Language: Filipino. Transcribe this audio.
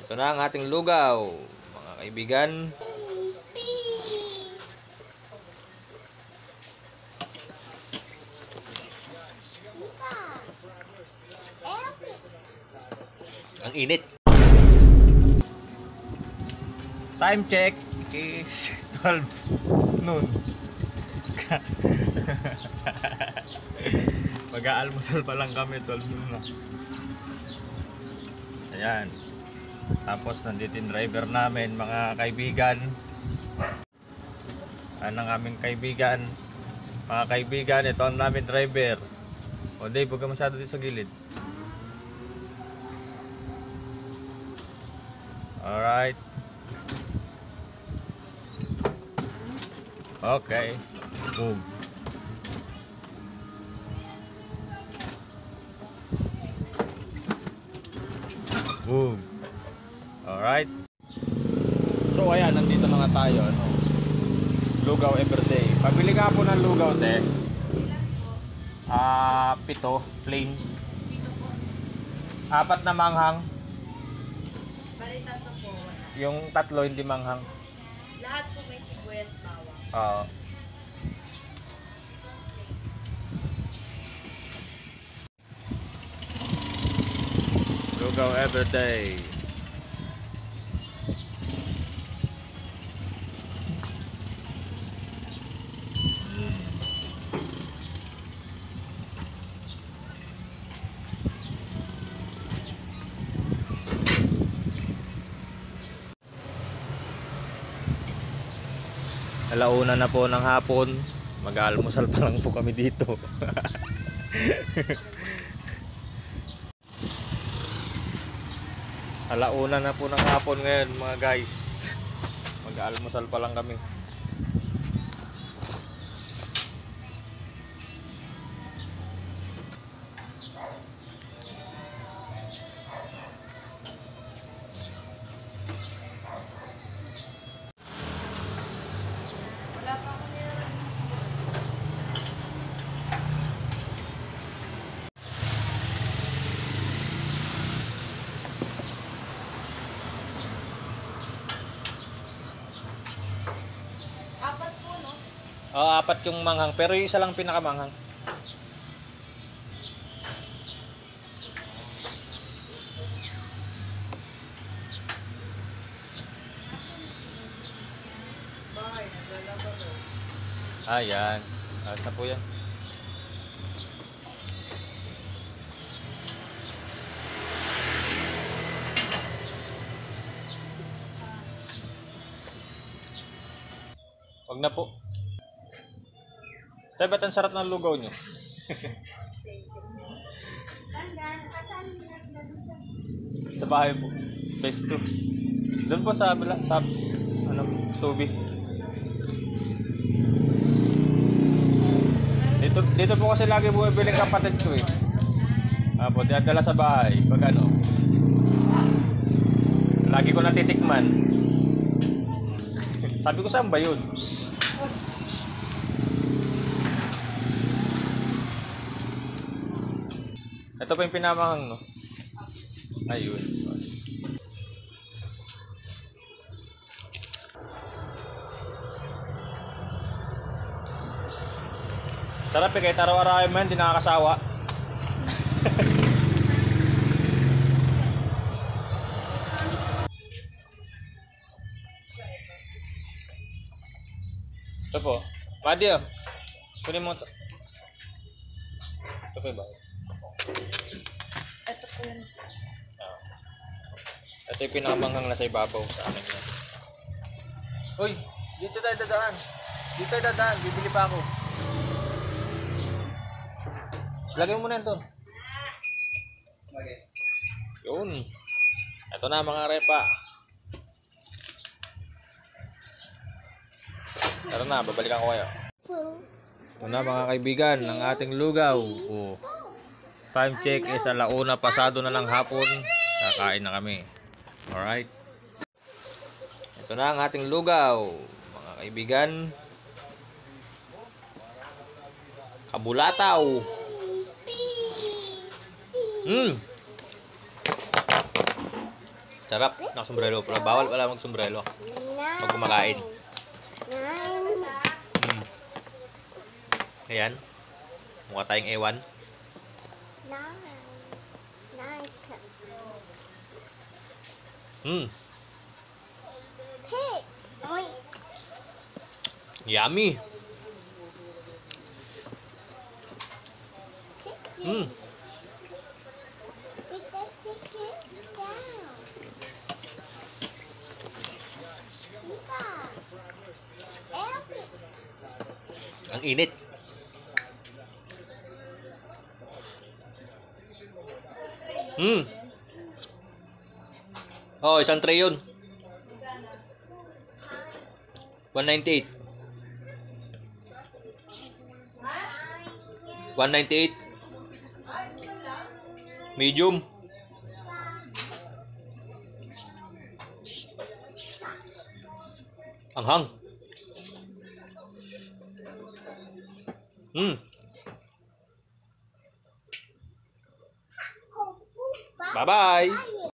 Ito na ang ating lugaw, mga kaibigan. Ang init. Time check is 12 noon. Mag-aalmusal pa lang kami, 12 noon na. Ayan. Tapos nandito yung driver namin, mga kaibigan. Ayan ang aming kaibigan. Mga kaibigan, ito ang namin driver. O Dave, huwag ka masyado dito sa gilid. Alright. Okay. Boom. Boom. Alright. So ayan, nandito na nga tayo, ano? Lugaw everyday. Pabili ka po ng lugaw, te. 7 plain. 4 na manghang. Bali, 3 po. Yung 3 hindi manghang. Lahat po may sibuyas, bawang. Lugaw everyday. Alauna na po ng hapon. Mag-aalmusal pa lang po kami dito. Alauna na po ng hapon ngayon, mga guys. Mag-aalmusal pa lang kami. Wala pa ako nila. Apat po, no? 4 yung manghang, pero yung isa lang pinakamanghang. Bakit? Naglalaban mo. Ayan. Ayos na po yan. Wag na po. Tay, ba't ang sarap ng lugaw nyo? Sa bahay po. Phase 2. Doon po sa Tubi. Dito po kasi lagi bumibili ng kapatid ko eh. Po, dinadala sa bahay. Pag ano. Lagi ko natitikman. Sabi ko, saan ba yun? Ito pa yung pinamahang, no? Ayun. Sarap eh, kahit araw-araw man, hindi nakakasawa. Ito po. Madi oh. Kunin mo ito. Ito po ba? Ito po yun. Ito yung pinakamanghang na sa ibabaw sa akin yan. Uy! Dito tayo dadaan. Dito tayo dadaan. Bibili pa ako. Lagay mo muna yan doon. Yun. Ito na mga repa. Tara na, babalikan ko kayo. Ito na mga kaibigan, ng ating lugaw. Time check is 1:00 pasado na ng hapon. Kakain na kami. Alright. Ito na ang ating lugaw, mga kaibigan. Kabulataw. Sarap. Nakasombrero pala. Bawal pala mag-sombrero. Pag kumakain. Ayan. Mukha tayong ewan. Yummy. Ang init. Oh, isang tray yun. 198. 198. Medium. Anghang. Bye-bye.